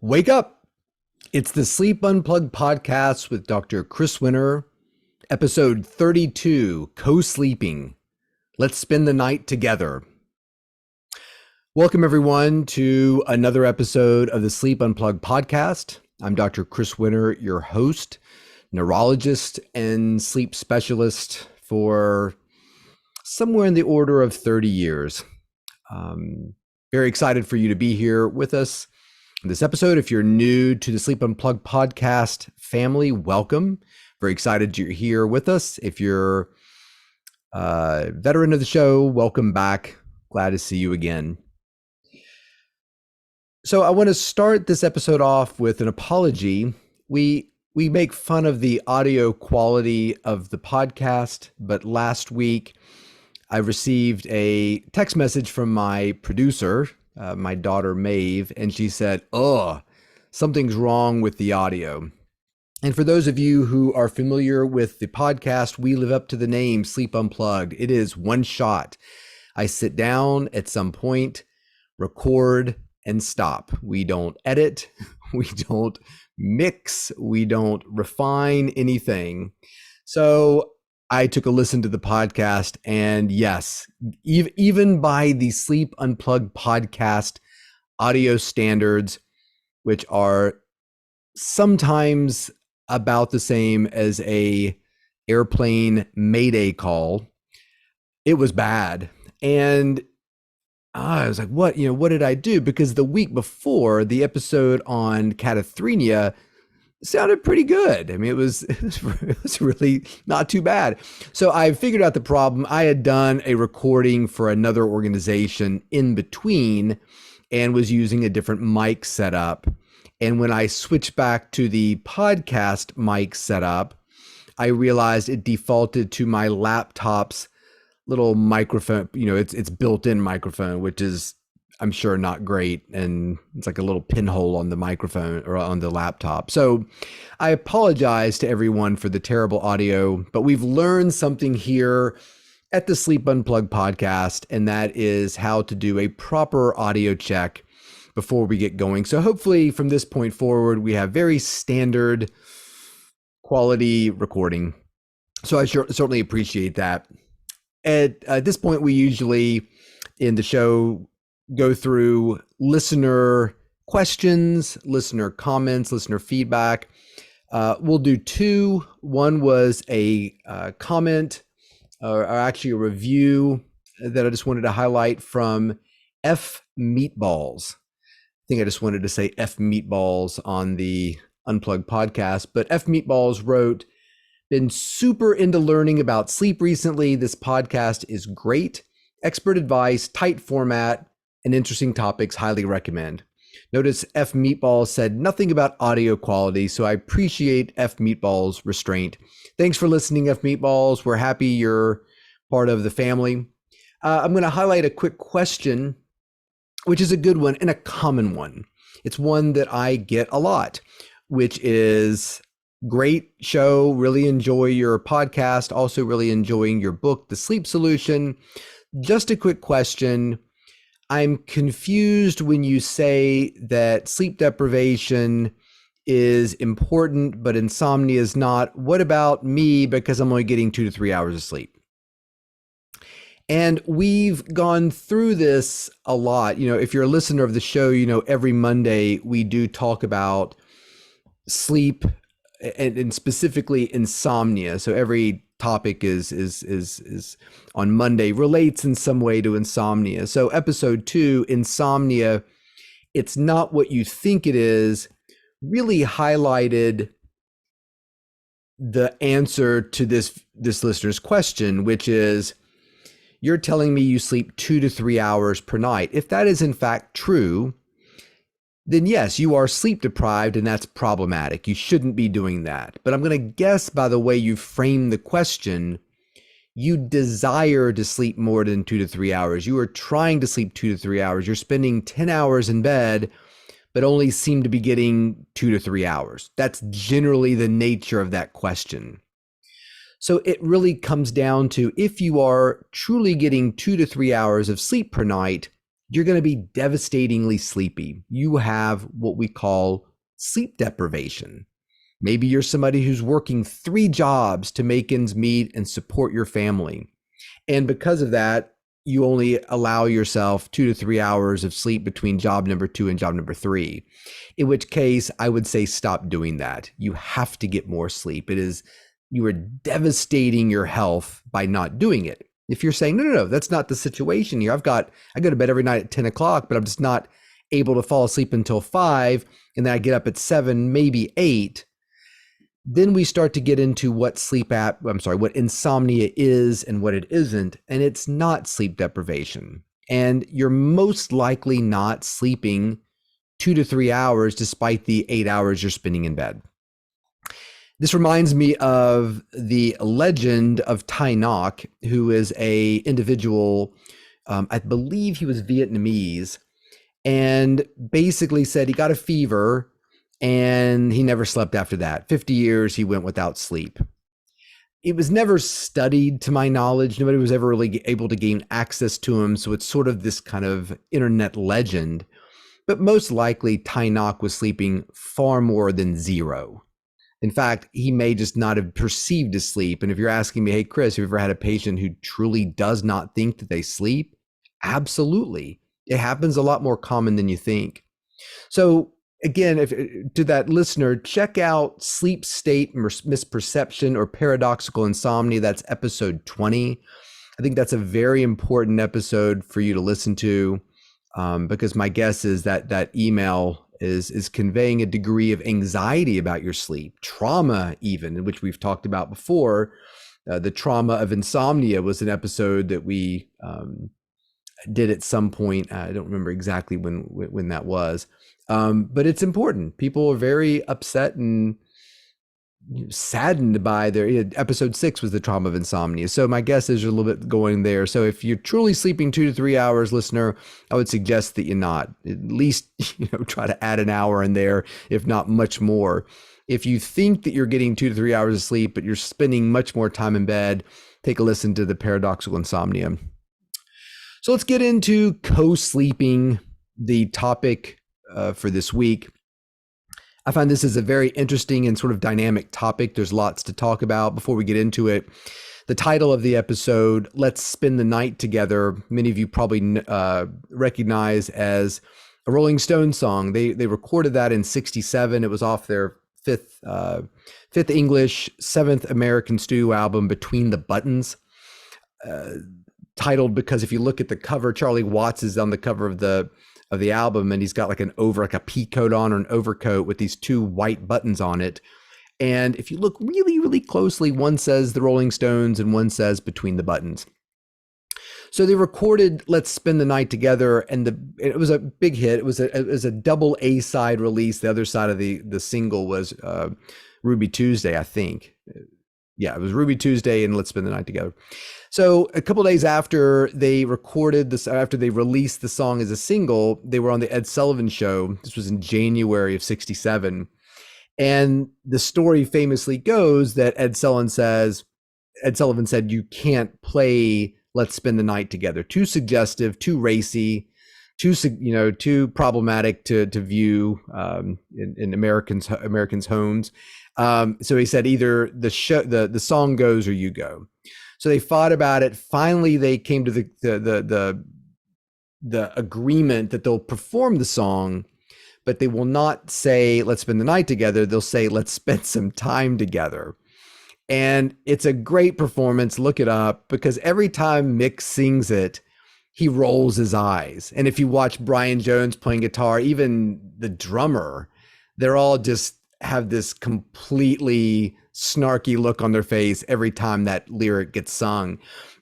Wake up. It's the Sleep Unplugged podcast with drchriwinter, episode 32, Co-Sleeping. Let's spend the night together. Welcome, everyone, to another episode of the Sleep Unplugged podcast. I'm Dr. Chris Winter, your host, neurologist, and sleep specialist for somewhere in the order of 30 years. Very excited for you to be here with us in this episode. If you're new to the Sleep Unplugged podcast family, welcome. Very excited you're here with us. If you're a veteran of the show, welcome back. Glad to see you again. So I want to start this episode off with an apology. We make fun of the audio quality of the podcast, but last week I received a text message from my producer, my daughter Maeve, and she said, something's wrong with the audio. And for those of you who are familiar with the podcast, we live up to the name Sleep Unplugged. It is one shot. I sit down at some point, record, and stop. We don't edit. We don't mix. We don't refine anything. So I took a listen to the podcast, and yes, even by the Sleep Unplugged podcast audio standards, which are sometimes about the same as a airplane mayday call, it was bad. And I was like, what did I do? Because the week before, the episode on cataphrenia sounded pretty good. I mean, it was really not too bad. So I figured out the problem. I had done a recording for another organization in between and was using a different mic setup. And when I switched back to the podcast mic setup, I realized it defaulted to my laptop's little microphone. It's built-in microphone, which is, I'm sure, not great. And it's like a little pinhole on the microphone or on the laptop. So I apologize to everyone for the terrible audio, but we've learned something here at the Sleep Unplugged podcast, and that is how to do a proper audio check before we get going. So hopefully from this point forward, we have very standard quality recording. So I certainly appreciate that. At this point, we usually in the show go through listener questions, listener comments, listener feedback. We'll do two. One was a comment or actually a review that I just wanted to highlight from F Meatballs. I think I just wanted to say F Meatballs on the Unplugged podcast, but F Meatballs wrote, "Been super into learning about sleep recently. This podcast is great. Expert advice, tight format, and interesting topics. Highly recommend." Notice F Meatballs said nothing about audio quality, so I appreciate F Meatballs' restraint. Thanks for listening, F Meatballs. We're happy you're part of the family. I'm going to highlight a quick question, which is a good one and a common one. It's one that I get a lot, which is, great show. Really enjoy your podcast. Also really enjoying your book, The Sleep Solution. Just a quick question. I'm confused when you say that sleep deprivation is important, but insomnia is not. What about me, because I'm only getting 2 to 3 hours of sleep? And we've gone through this a lot. If you're a listener of the show, every Monday we do talk about sleep and specifically insomnia. So every topic is on Monday relates in some way to insomnia. So episode 2, insomnia, it's not what you think it is, really highlighted the answer to this listener's question, which is, you're telling me you sleep 2 to 3 hours per night. If that is in fact true, then yes, you are sleep deprived, and that's problematic. You shouldn't be doing that. But I'm going to guess by the way you frame the question, you desire to sleep more than 2 to 3 hours. You are trying to sleep 2 to 3 hours. You're spending 10 hours in bed, but only seem to be getting 2 to 3 hours. That's generally the nature of that question. So it really comes down to, if you are truly getting 2 to 3 hours of sleep per night, you're going to be devastatingly sleepy. You have what we call sleep deprivation. Maybe you're somebody who's working 3 jobs to make ends meet and support your family. And because of that, you only allow yourself 2 to 3 hours of sleep between job number 2 and job number 3. In which case, I would say stop doing that. You have to get more sleep. You are devastating your health by not doing it. If you're saying, no, that's not the situation here. I go to bed every night at 10 o'clock, but I'm just not able to fall asleep until 5, and then I get up at 7, maybe 8. Then we start to get into what what insomnia is and what it isn't. And it's not sleep deprivation. And you're most likely not sleeping 2 to 3 hours despite the 8 hours you're spending in bed. This reminds me of the legend of Thai Ngoc, who is a individual, I believe he was Vietnamese, and basically said he got a fever and he never slept after that. 50 years he went without sleep. It was never studied, to my knowledge. Nobody was ever really able to gain access to him, so it's sort of this kind of internet legend. But most likely, Thai Ngoc was sleeping far more than 0. In fact, he may just not have perceived his sleep. And if you're asking me, hey, Chris, have you ever had a patient who truly does not think that they sleep? Absolutely. It happens a lot more common than you think. So again, to that listener, check out Sleep State Misperception or Paradoxical Insomnia. That's episode 20. I think that's a very important episode for you to listen to, because my guess is that email is conveying a degree of anxiety about your sleep, trauma even, which we've talked about before. The trauma of insomnia was an episode that we did at some point. I don't remember exactly when that was, but it's important. People are very upset and saddened by episode 6 was the trauma of insomnia. So my guess is you're a little bit going there. So if you're truly sleeping 2 to 3 hours, listener, I would suggest that you not at least, try to add an hour in there, if not much more. If you think that you're getting 2 to 3 hours of sleep, but you're spending much more time in bed, take a listen to the paradoxical insomnia. So let's get into co-sleeping, the topic for this week. I find this is a very interesting and sort of dynamic topic. There's lots to talk about. Before we get into it, the title of the episode, Let's Spend the Night Together, many of you probably recognize as a Rolling Stones song. They recorded that in 1967. It was off their fifth English, 7th American studio album, Between the Buttons. Titled because if you look at the cover, Charlie Watts is on the cover of the album, and he's got like a pea coat on, or an overcoat with these 2 white buttons on it. And if you look really, really closely, one says the Rolling Stones and one says Between the Buttons. So they recorded Let's Spend the Night Together, and it was a big hit. It was a double A side release. The other side of the single was Ruby Tuesday, I think. Yeah, it was Ruby Tuesday and Let's Spend the Night Together. So a couple of days after they recorded this, after they released the song as a single, they were on the Ed Sullivan Show. This was in January of 1967. And the story famously goes that Ed Sullivan said, you can't play Let's Spend the Night Together. Too suggestive, too racy, too problematic to view in Americans' homes. So he said either the song goes or you go. So they fought about it. Finally, they came to the agreement that they'll perform the song, but they will not say, let's spend the night together. They'll say, let's spend some time together. And it's a great performance. Look it up, because every time Mick sings it, he rolls his eyes. And if you watch Brian Jones playing guitar, even the drummer, they're all just have this completely snarky look on their face every time that lyric gets sung.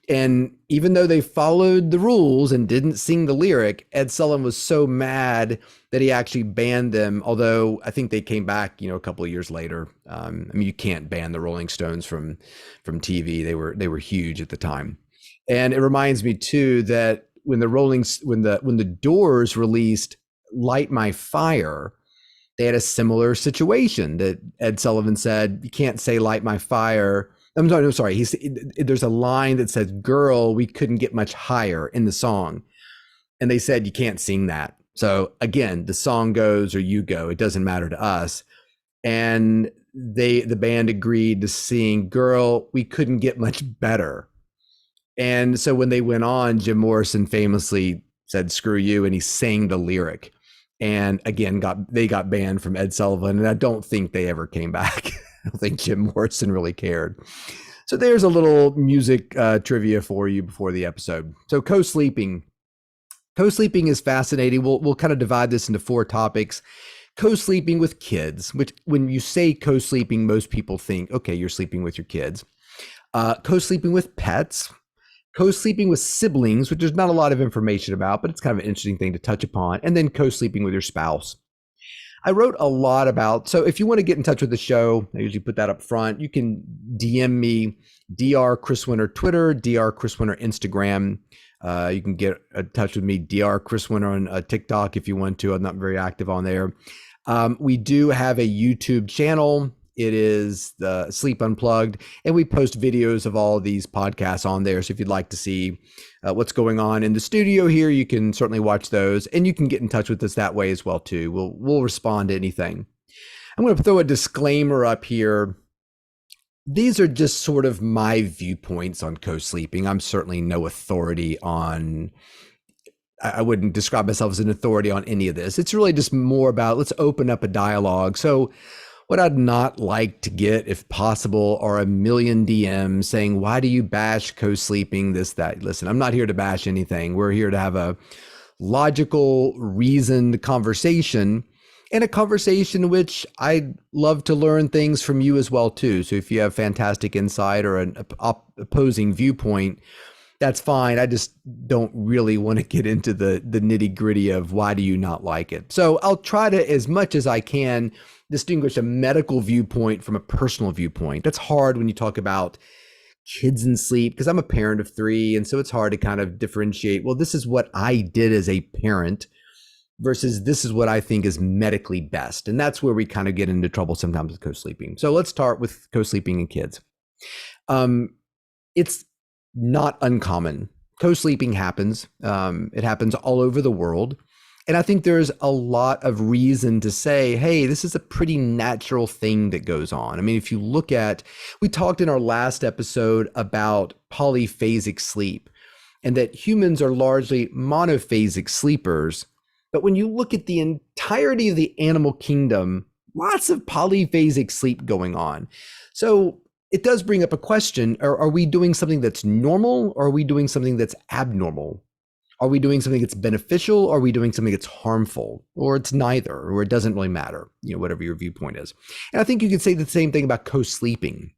And even though they followed the rules and didn't sing the lyric, Ed Sullivan was so mad that he actually banned them. Although I think they came back, a couple of years later. You can't ban the Rolling Stones from TV. They were huge at the time. And it reminds me too that when the Doors released Light My Fire, they had a similar situation that Ed Sullivan said, you can't say light my fire. I'm sorry. There's a line that says, girl, we couldn't get much higher in the song. And they said, you can't sing that. So again, the song goes or you go, it doesn't matter to us. And the band agreed to sing Girl, We Couldn't Get Much Better. And so when they went on, Jim Morrison famously said, screw you. And he sang the lyric. And again, they got banned from Ed Sullivan. And I don't think they ever came back. I don't think Jim Morrison really cared. So there's a little music trivia for you before the episode. So co-sleeping. Co-sleeping is fascinating. We'll kind of divide this into 4 topics. Co-sleeping with kids, which when you say co-sleeping, most people think, okay, you're sleeping with your kids. Co-sleeping with pets. Co-sleeping with siblings, which there's not a lot of information about, but it's kind of an interesting thing to touch upon. And then co-sleeping with your spouse. I wrote a lot about, so if you want to get in touch with the show, I usually put that up front. You can DM me, drchriwinter Twitter, drchriwinter Instagram. You can get in touch with me, drchriwinter on TikTok if you want to. I'm not very active on there. We do have a YouTube channel. It is the Sleep Unplugged, and we post videos of all of these podcasts on there. So if you'd like to see what's going on in the studio here, you can certainly watch those, and you can get in touch with us that way as well too. We'll respond to anything. I'm going to throw a disclaimer up here. These are just sort of my viewpoints on co-sleeping. I'm certainly no authority on, I wouldn't describe myself as an authority on any of this. It's really just more about, let's open up a dialogue. So what I'd not like to get, if possible, are a million DMs saying, why do you bash co-sleeping, this, that? Listen, I'm not here to bash anything. We're here to have a logical, reasoned conversation, and a conversation in which I'd love to learn things from you as well, too. So if you have fantastic insight or an opposing viewpoint, that's fine. I just don't really want to get into the nitty gritty of why do you not like it. So I'll try to, as much as I can, distinguish a medical viewpoint from a personal viewpoint. That's hard when you talk about kids and sleep, because I'm a parent of 3. And so it's hard to kind of differentiate, well, this is what I did as a parent versus this is what I think is medically best. And that's where we kind of get into trouble sometimes with co-sleeping. So let's start with co-sleeping in kids. It's not uncommon. Co-sleeping happens. It happens all over the world. And I think there's a lot of reason to say, hey, this is a pretty natural thing that goes on. I mean, if you look at, we talked in our last episode about polyphasic sleep and that humans are largely monophasic sleepers. But when you look at the entirety of the animal kingdom, lots of polyphasic sleep going on. So it does bring up a question, are we doing something that's normal or are we doing something that's abnormal? Are we doing something that's beneficial or are we doing something that's harmful? Or it's neither, or it doesn't really matter, whatever your viewpoint is. And I think you could say the same thing about co-sleeping.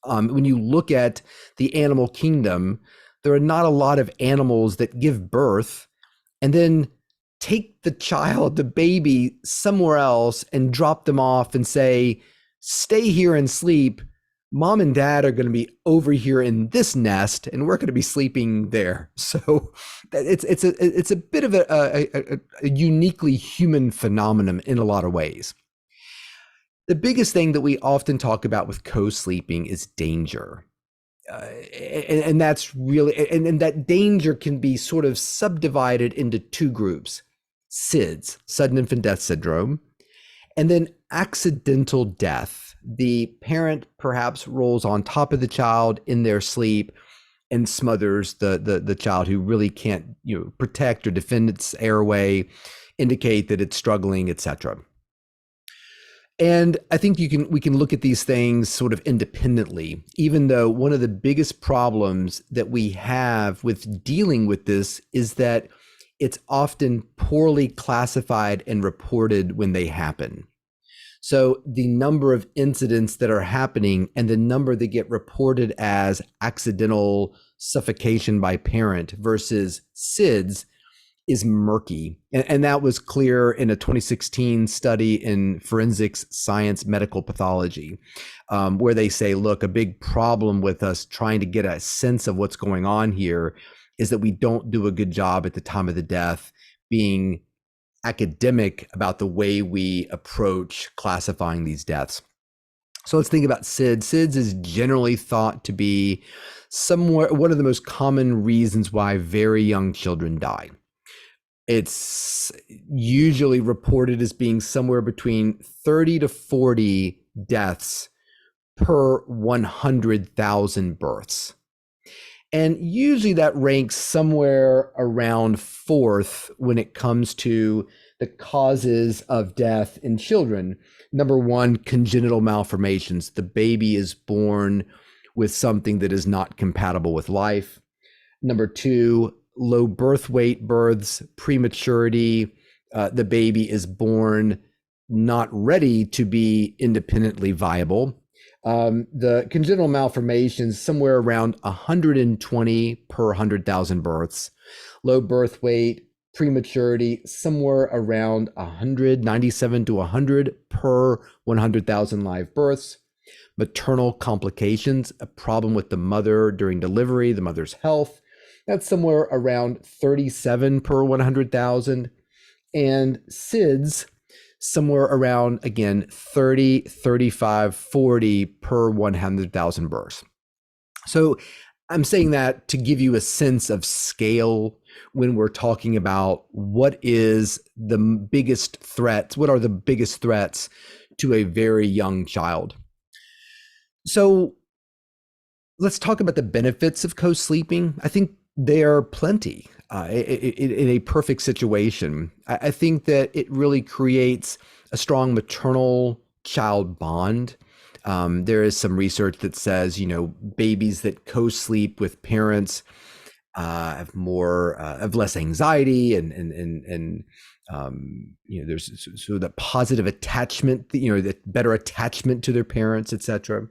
When you look at the animal kingdom, there are not a lot of animals that give birth and then take the child, the baby, somewhere else and drop them off and say, stay here and sleep. Mom and dad are going to be over here in this nest and we're going to be sleeping there. So it's a bit of a uniquely human phenomenon in a lot of ways. The biggest thing that we often talk about with co-sleeping is danger. And that's really, and that danger can be sort of subdivided into 2 groups: SIDS, sudden infant death syndrome, and then accidental death. The parent perhaps rolls on top of the child in their sleep and smothers the child who really can't protect or defend its airway, indicate that it's struggling, etc. And I think we can look at these things sort of independently, even though one of the biggest problems that we have with dealing with this is that it's often poorly classified and reported when they happen. So the number of incidents that are happening and the number that get reported as accidental suffocation by parent versus SIDS is murky. And that was clear in a 2016 study in Forensics Science Medical Pathology, where they say, look, a big problem with us trying to get a sense of what's going on here is that we don't do a good job at the time of the death being academic about the way we approach classifying these deaths. So let's think about SIDS. SIDS is generally thought to be one of the most common reasons why very young children die. It's usually reported as being somewhere between 30 to 40 deaths per 100,000 births. And usually that ranks somewhere around fourth when it comes to the causes of death in children. Number one, congenital malformations. The baby is born with something that is not compatible with life. Number two, low birth weight births, prematurity. The baby is born not ready to be independently viable. The congenital malformations, somewhere around 120 per 100,000 births. Low birth weight, prematurity, somewhere around 197 to 100 per 100,000 live births. Maternal complications, a problem with the mother during delivery, the mother's health, that's somewhere around 37 per 100,000. And SIDS, somewhere around, again, 30, 35, 40 per 100,000 births. So I'm saying that to give you a sense of scale when we're talking about what is the biggest threats, what are the biggest threats to a very young child. So let's talk about the benefits of co-sleeping. I think there are plenty in a perfect situation. I think that it really creates a strong maternal child bond. There is some research that says, babies that co-sleep with parents have less anxiety, and there's sort of that positive attachment, the better attachment to their parents, etc.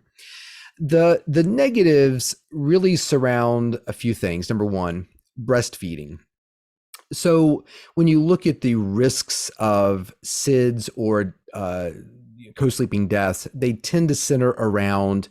The negatives really surround a few things. Number one, breastfeeding. So when you look at the risks of SIDS or co-sleeping deaths, they tend to center around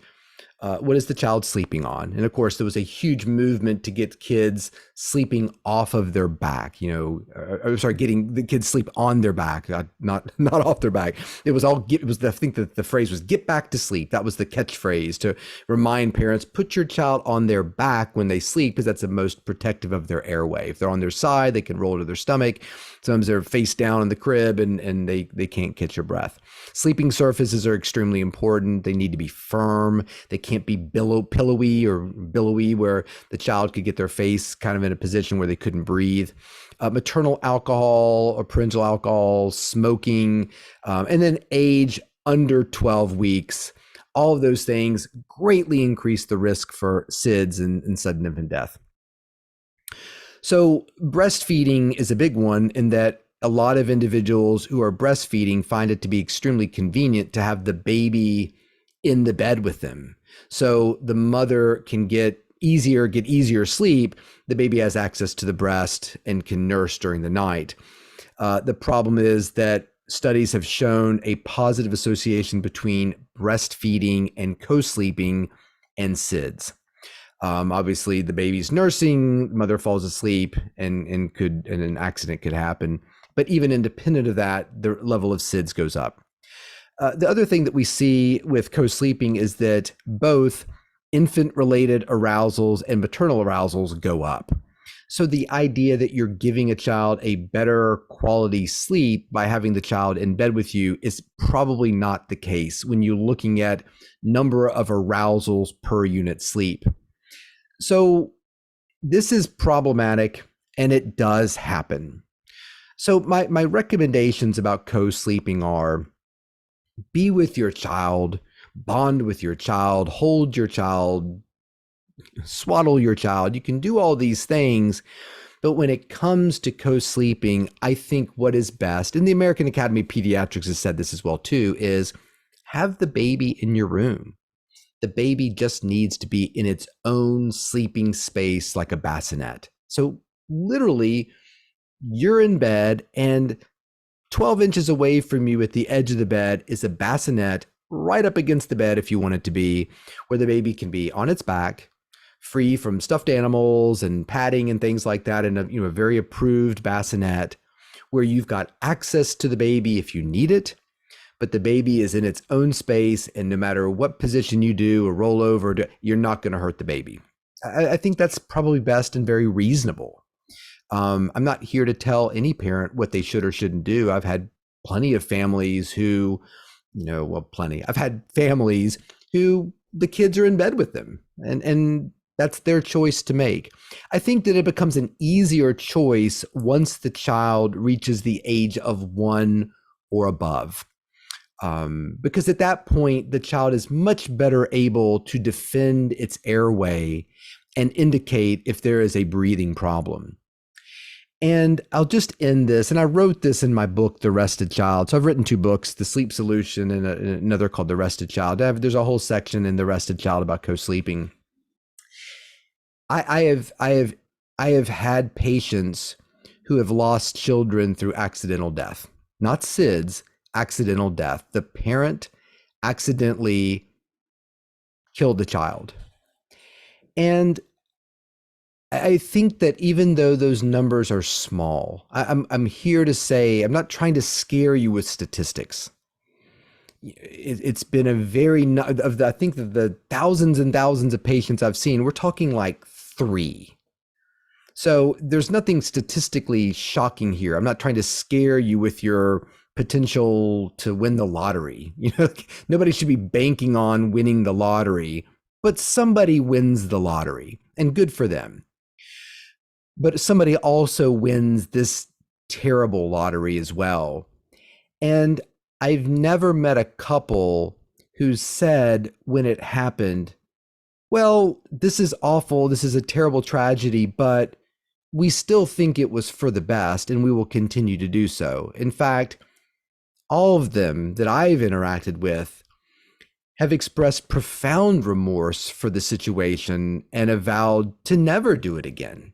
what is the child sleeping on? And of course, there was a huge movement to get kids sleeping off of their back, getting the kids sleep on their back, not off their back. I think that the phrase was "get back to sleep." That was the catchphrase to remind parents, put your child on their back when they sleep, because that's the most protective of their airway. If they're on their side, they can roll to their stomach. Sometimes they're face down in the crib and they can't catch your breath. Sleeping surfaces are extremely important. They need to be firm. They can't be pillowy where the child could get their face kind of in a position where they couldn't breathe. Maternal alcohol or parental alcohol, smoking, and then age under 12 weeks. All of those things greatly increase the risk for SIDS and sudden infant death. So breastfeeding is a big one in that a lot of individuals who are breastfeeding find it to be extremely convenient to have the baby in the bed with them. So the mother can get easier sleep. The baby has access to the breast and can nurse during the night. The problem is that studies have shown a positive association between breastfeeding and co-sleeping and SIDS. Obviously, the baby's nursing, the mother falls asleep, and an accident could happen. But even independent of that, the level of SIDS goes up. The other thing that we see with co-sleeping is that both infant-related arousals and maternal arousals go up. So the idea that you're giving a child a better quality sleep by having the child in bed with you is probably not the case when you're looking at number of arousals per unit sleep. So this is problematic, and it does happen. So my recommendations about co-sleeping are: be with your child, bond with your child, hold your child, swaddle your child. You can do all these things, but when it comes to co-sleeping, I think what is best, and the American Academy of Pediatrics has said this as well too, is have the baby in your room. The baby just needs to be in its own sleeping space like a bassinet. So literally, you're in bed, and 12 inches away from you at the edge of the bed is a bassinet right up against the bed, if you want it to be, where the baby can be on its back, free from stuffed animals and padding and things like that, in a very approved bassinet where you've got access to the baby if you need it, but the baby is in its own space, and no matter what position you do or roll over, you're not going to hurt the baby. I think that's probably best and very reasonable. I'm not here to tell any parent what they should or shouldn't do. I've had plenty of families who, plenty. I've had families who the kids are in bed with them, and that's their choice to make. I think that it becomes an easier choice once the child reaches the age of 1 or above. Because at that point, the child is much better able to defend its airway and indicate if there is a breathing problem. And I'll just end this. And I wrote this in my book, The Rested Child. So I've written 2 books, The Sleep Solution and another called The Rested Child. There's a whole section in The Rested Child about co-sleeping. I have had patients who have lost children through accidental death, not SIDS, accidental death. The parent accidentally killed the child. And I think that even though those numbers are small, I'm here to say, I'm not trying to scare you with statistics. It's been a very, I think that the thousands and thousands of patients I've seen, we're talking like 3. So there's nothing statistically shocking here. I'm not trying to scare you with your potential to win the lottery. Nobody should be banking on winning the lottery, but somebody wins the lottery, and good for them. But somebody also wins this terrible lottery as well. And I've never met a couple who said when it happened, well, this is awful, this is a terrible tragedy, but we still think it was for the best and we will continue to do so. In fact, all of them that I've interacted with have expressed profound remorse for the situation and have vowed to never do it again.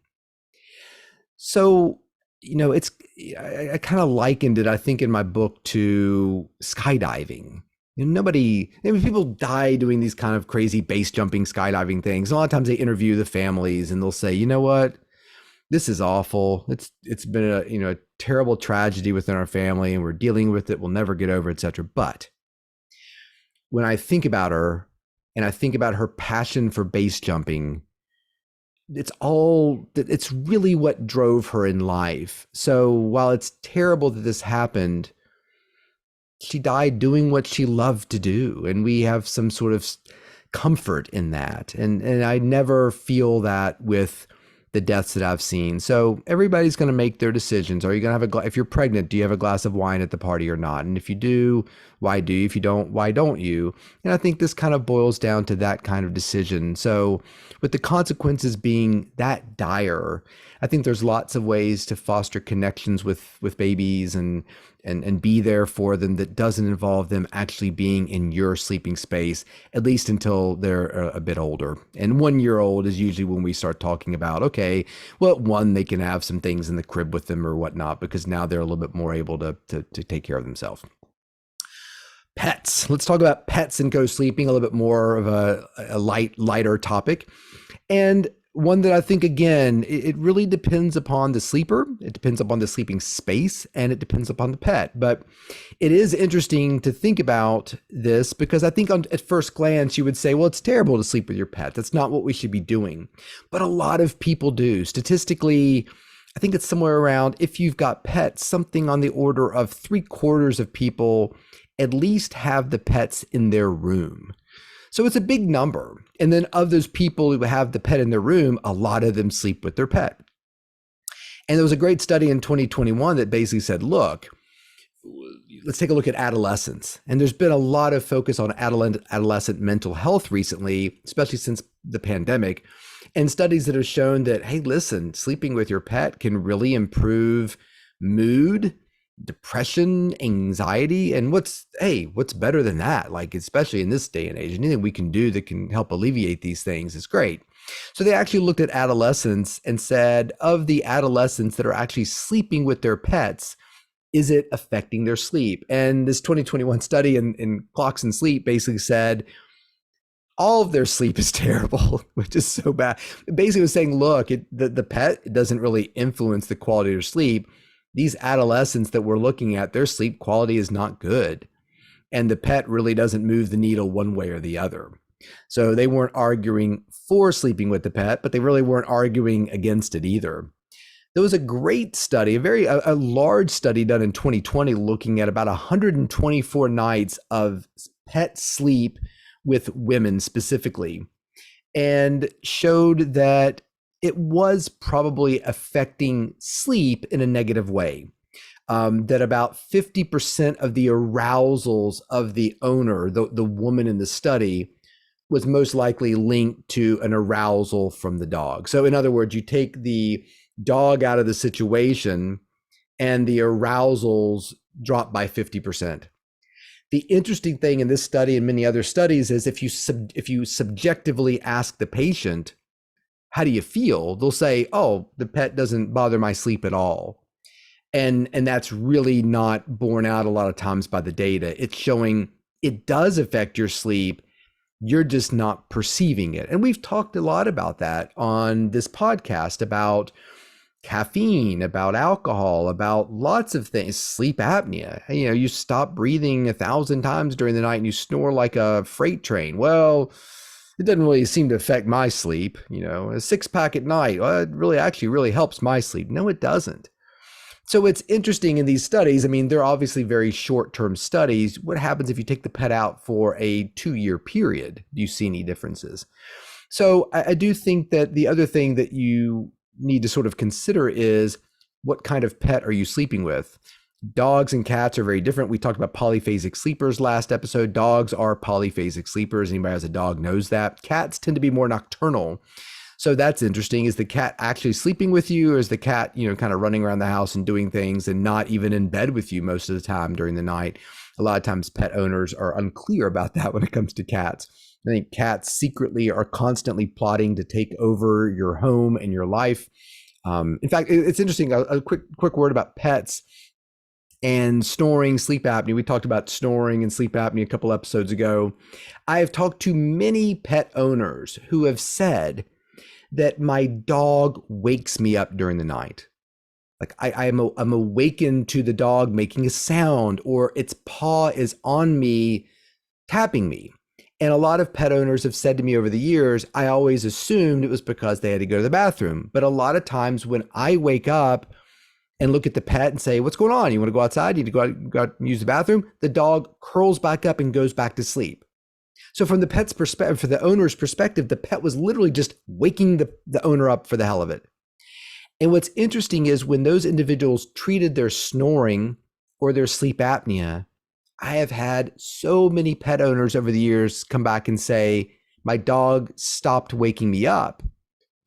So, I kind of likened it, I think, in my book to skydiving. People die doing these kind of crazy base jumping, skydiving things. A lot of times they interview the families and they'll say, you know what, this is awful. It's been a terrible tragedy within our family and we're dealing with it. We'll never get over, etc. But when I think about her and I think about her passion for base jumping, it's really what drove her in life. So while it's terrible that this happened, she died doing what she loved to do. And we have some sort of comfort in that. And I never feel that with the deaths that I've seen. So everybody's going to make their decisions. Are you going to have if you're pregnant, do you have a glass of wine at the party or not? And if you do, why do you? If you don't, why don't you? And I think this kind of boils down to that kind of decision. So with the consequences being that dire, I think there's lots of ways to foster connections with babies and be there for them that doesn't involve them actually being in your sleeping space, at least until they're a bit older. And 1 year old is usually when we start talking about, okay, well, at 1, they can have some things in the crib with them or whatnot, because now they're a little bit more able to take care of themselves. Pets. Let's talk about pets and co-sleeping, a little bit more of a lighter topic. And one that I think, again, it really depends upon the sleeper, it depends upon the sleeping space, and it depends upon the pet. But it is interesting to think about this because I think at first glance you would say, well, it's terrible to sleep with your pet. That's not what we should be doing. But a lot of people do. Statistically, I think it's somewhere around, if you've got pets, something on the order of 3/4 of people at least have the pets in their room. So it's a big number. And then of those people who have the pet in their room, a lot of them sleep with their pet. And there was a great study in 2021 that basically said, look, let's take a look at adolescence. And there's been a lot of focus on adolescent mental health recently, especially since the pandemic, and studies that have shown that, hey, listen, sleeping with your pet can really improve mood, depression, anxiety, and what's better than that? Like, especially in this day and age, anything we can do that can help alleviate these things is great. So they actually looked at adolescents and said, of the adolescents that are actually sleeping with their pets, is it affecting their sleep? And this 2021 study in Clocks and Sleep basically said all of their sleep is terrible, which is so bad. It basically was saying, look, the pet doesn't really influence the quality of their sleep. These adolescents that we're looking at, their sleep quality is not good. And the pet really doesn't move the needle one way or the other. So they weren't arguing for sleeping with the pet, but they really weren't arguing against it either. There was a great study, a large study done in 2020 looking at about 124 nights of pet sleep with women specifically, and showed that it was probably affecting sleep in a negative way. That about 50% of the arousals of the owner, the woman in the study, was most likely linked to an arousal from the dog. So in other words, you take the dog out of the situation and the arousals drop by 50%. The interesting thing in this study and many other studies is if you subjectively ask the patient, how do you feel? They'll say, oh, the pet doesn't bother my sleep at all. And that's really not borne out a lot of times by the data. It's showing it does affect your sleep. You're just not perceiving it. And we've talked a lot about that on this podcast, about caffeine, about alcohol, about lots of things, sleep apnea. You stop breathing 1,000 times during the night and you snore like a freight train. Well, it doesn't really seem to affect my sleep. A 6-pack at night, well, it really helps my sleep. No, it doesn't. So it's interesting in these studies. I mean, they're obviously very short-term studies. What happens if you take the pet out for a 2-year period? Do you see any differences? So I do think that the other thing that you need to sort of consider is what kind of pet are you sleeping with? Dogs and cats are very different. We talked about polyphasic sleepers last episode. Dogs are polyphasic sleepers. Anybody who has a dog knows that. Cats tend to be more nocturnal. So that's interesting. Is the cat actually sleeping with you, or is the cat, kind of running around the house and doing things and not even in bed with you most of the time during the night? A lot of times pet owners are unclear about that when it comes to cats. I think cats secretly are constantly plotting to take over your home and your life. In fact, it's interesting. A quick word about pets and snoring, sleep apnea. We talked about snoring and sleep apnea a couple episodes ago. I have talked to many pet owners who have said that my dog wakes me up during the night. Like I'm awakened to the dog making a sound, or its paw is on me, tapping me. And a lot of pet owners have said to me over the years, I always assumed it was because they had to go to the bathroom. But a lot of times when I wake up and look at the pet and say, what's going on? You want to go outside? You need to go out and use the bathroom? The dog curls back up and goes back to sleep. So from the pet's perspective, for the owner's perspective, the pet was literally just waking the owner up for the hell of it. And what's interesting is when those individuals treated their snoring or their sleep apnea, I have had so many pet owners over the years come back and say, my dog stopped waking me up.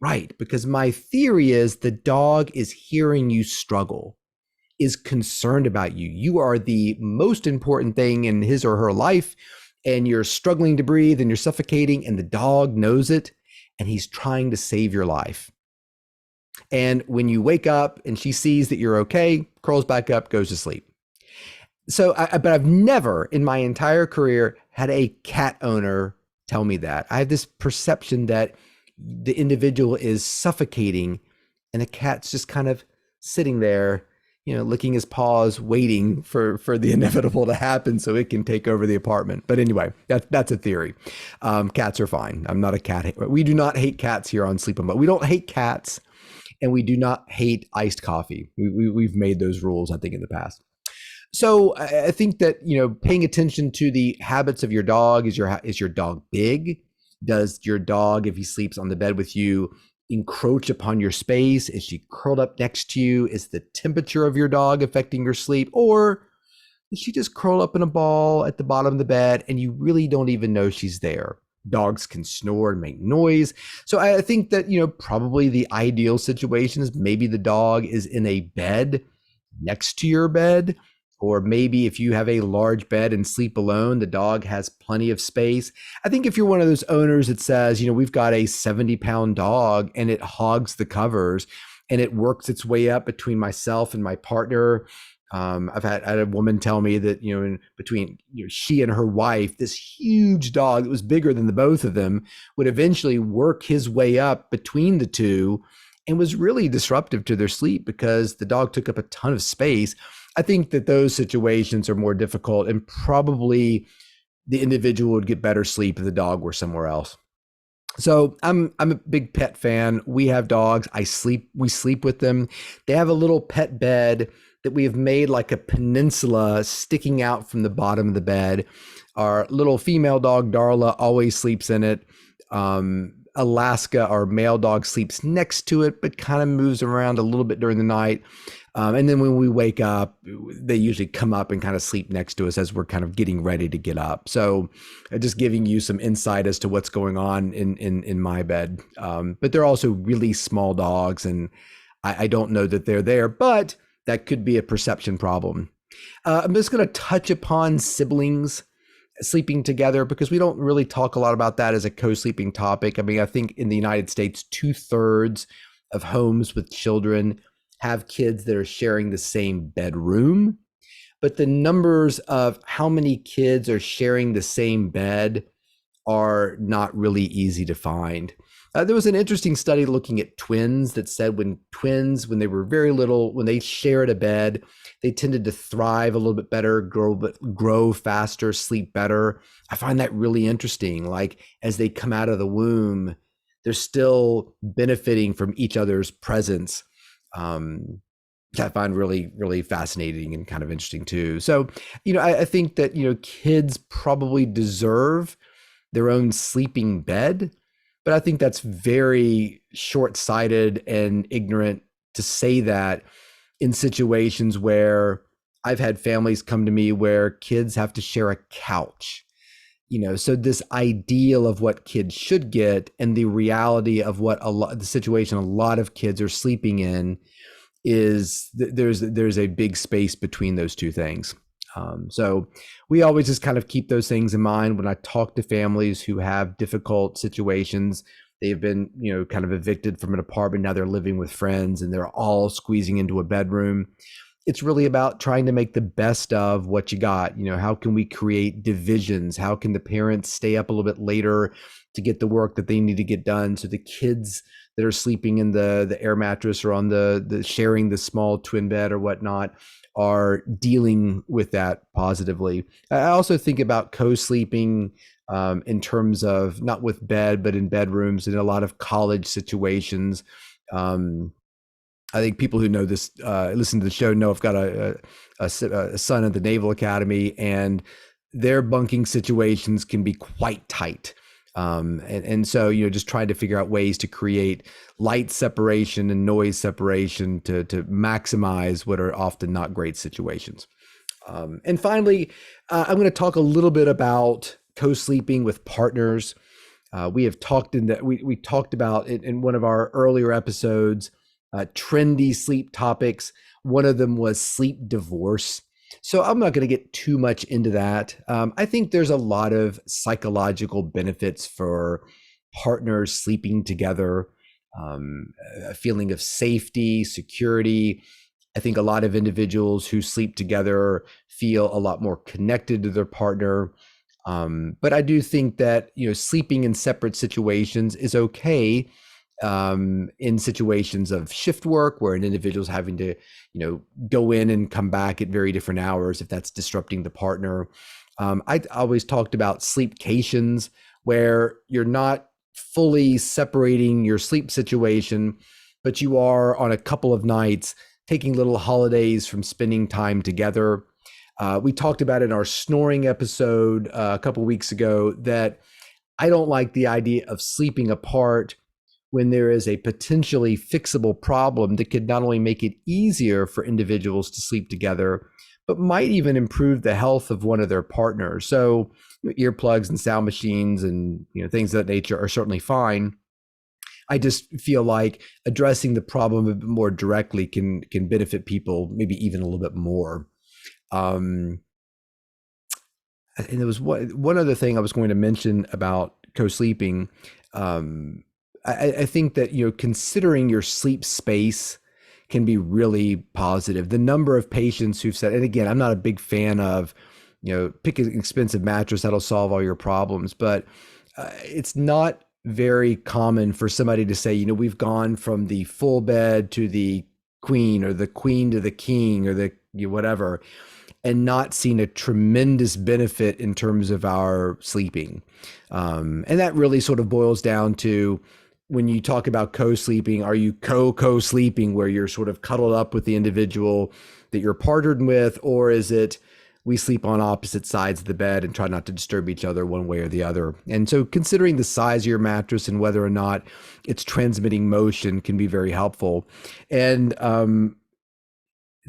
Right, because my theory is the dog is hearing you struggle, is concerned about you. You are the most important thing in his or her life, and you're struggling to breathe and you're suffocating, and the dog knows it, and he's trying to save your life. And when you wake up and she sees that you're okay, curls back up, goes to sleep. So, but I've never in my entire career had a cat owner tell me that. I have this perception that the individual is suffocating and the cat's just kind of sitting there, licking his paws, waiting for the inevitable to happen so it can take over the apartment. But anyway, that's a theory. Cats are fine. I'm not a cat. We do not hate cats here on Sleep Unplugged. We don't hate cats, and we do not hate iced coffee. We've made those rules, I think, in the past. So I think that, paying attention to the habits of your dog. Is your dog big? Does your dog, if he sleeps on the bed with you, encroach upon your space? Is she curled up next to you? Is the temperature of your dog affecting your sleep? Or is she just curled up in a ball at the bottom of the bed and you really don't even know she's there? Dogs can snore and make noise. So I think that, probably the ideal situation is maybe the dog is in a bed next to your bed. Or maybe if you have a large bed and sleep alone, the dog has plenty of space. I think if you're one of those owners that says, we've got a 70-pound dog and it hogs the covers and it works its way up between myself and my partner. I had a woman tell me that, between she and her wife, this huge dog that was bigger than the both of them would eventually work his way up between the two and was really disruptive to their sleep because the dog took up a ton of space. I think that those situations are more difficult, and probably the individual would get better sleep if the dog were somewhere else. So I'm a big pet fan. We have dogs. We sleep with them. They have a little pet bed that we have made like a peninsula sticking out from the bottom of the bed. Our little female dog Darla always sleeps in it. Alaska, our male dog, sleeps next to it, but kind of moves around a little bit during the night. And then when we wake up, they usually come up and kind of sleep next to us as we're kind of getting ready to get up. So just giving you some insight as to what's going on in my bed. But they're also really small dogs, and I don't know that they're there, but that could be a perception problem. I'm just going to touch upon siblings sleeping together because we don't really talk a lot about that as a co-sleeping topic. I mean, I think in the United States, 2/3 of homes with children have kids that are sharing the same bedroom, but the numbers of how many kids are sharing the same bed are not really easy to find. There was an interesting study looking at twins that said when they were very little, when they shared a bed, they tended to thrive a little bit better, grow faster, sleep better. I find that really interesting. Like as they come out of the womb, they're still benefiting from each other's presence. I find really, really fascinating and kind of interesting too. So, I think that, kids probably deserve their own sleeping bed, but I think that's very short-sighted and ignorant to say that in situations where I've had families come to me where kids have to share a couch. So this ideal of what kids should get and the reality of what the situation a lot of kids are sleeping in is there's a big space between those two things. So we always just kind of keep those things in mind when I talk to families who have difficult situations. They've been, kind of evicted from an apartment. Now they're living with friends and they're all squeezing into a bedroom. It's really about trying to make the best of what you got. How can we create divisions? How can the parents stay up a little bit later to get the work that they need to get done, so the kids that are sleeping in the air mattress or on the sharing the small twin bed or whatnot are dealing with that positively. I also think about co-sleeping in terms of not with bed, but in bedrooms in a lot of college situations. I think people who know this, listen to the show, know I've got a son at the Naval Academy, and their bunking situations can be quite tight. And so, just trying to figure out ways to create light separation and noise separation to maximize what are often not great situations. And finally, I'm going to talk a little bit about co-sleeping with partners. We have talked we talked about it in one of our earlier episodes, trendy sleep topics. One of them was sleep divorce. So I'm not going to get too much into that. I think there's a lot of psychological benefits for partners sleeping together, a feeling of safety, security. I think a lot of individuals who sleep together feel a lot more connected to their partner. But I do think that, sleeping in separate situations is okay in situations of shift work where an individual is having to, go in and come back at very different hours if that's disrupting the partner. I always talked about sleepcations where you're not fully separating your sleep situation, but you are on a couple of nights taking little holidays from spending time together. We talked about in our snoring episode a couple of weeks ago that I don't like the idea of sleeping apart when there is a potentially fixable problem that could not only make it easier for individuals to sleep together, but might even improve the health of one of their partners. So earplugs and sound machines and things of that nature are certainly fine. I just feel like addressing the problem a bit more directly can benefit people maybe even a little bit more. And there was one other thing I was going to mention about co-sleeping. I think that, considering your sleep space can be really positive. The number of patients who've said, and again, I'm not a big fan of, pick an expensive mattress that'll solve all your problems, but it's not very common for somebody to say, we've gone from the full bed to the queen, or the queen to the king, or the whatever, and not seen a tremendous benefit in terms of our sleeping. And that really sort of boils down to, when you talk about co-sleeping, are you co-sleeping where you're sort of cuddled up with the individual that you're partnered with, or is it we sleep on opposite sides of the bed and try not to disturb each other one way or the other? And so considering the size of your mattress and whether or not it's transmitting motion can be very helpful. And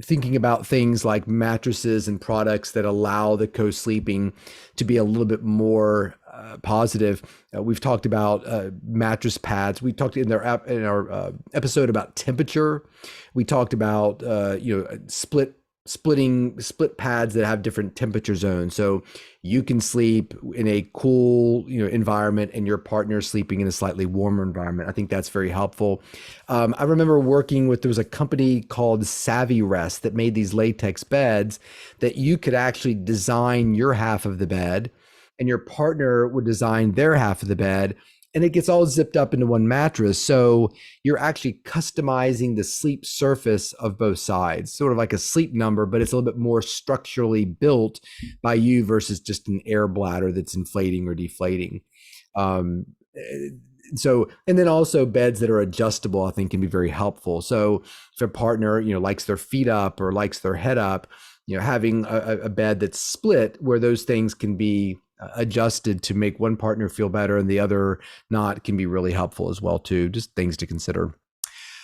thinking about things like mattresses and products that allow the co-sleeping to be a little bit more positive. We've talked about mattress pads. We talked in our episode about temperature. We talked about split pads that have different temperature zones, so you can sleep in a cool environment and your partner sleeping in a slightly warmer environment. I think that's very helpful. I remember there was a company called Savvy Rest that made these latex beds that you could actually design your half of the bed and your partner would design their half of the bed, and it gets all zipped up into one mattress. So you're actually customizing the sleep surface of both sides, sort of like a sleep number, but it's a little bit more structurally built by you versus just an air bladder that's inflating or deflating. And then also beds that are adjustable, I think, can be very helpful. So if a partner, likes their feet up or likes their head up, having a bed that's split where those things can be adjusted to make one partner feel better and the other not can be really helpful as well too. Just things to consider.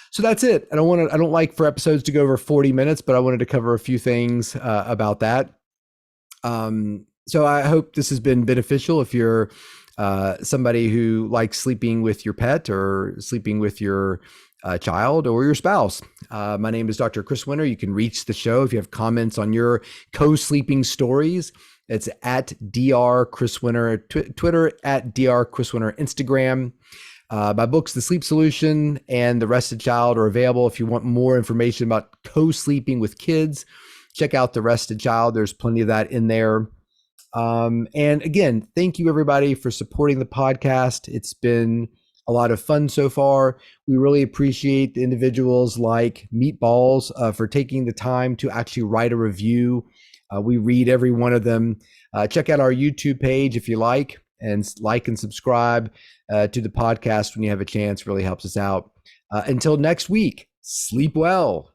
So that's it. I don't like for episodes to go over 40 minutes, but I wanted to cover a few things about that. So I hope this has been beneficial if you're somebody who likes sleeping with your pet or sleeping with your child or your spouse. My name is Dr. Chris Winter. You can reach the show if you have comments on your co-sleeping stories. It's at drchriwinter, Twitter, at drchriwinter, Instagram. My books, The Sleep Solution and The Rested Child, are available. If you want more information about co-sleeping with kids, check out The Rested Child. There's plenty of that in there. And again, thank you everybody for supporting the podcast. It's been a lot of fun so far. We really appreciate the individuals like Meatballs for taking the time to actually write a review. We read every one of them. Check out our YouTube page if you like and subscribe to the podcast when you have a chance. Really helps us out. Until next week, sleep well.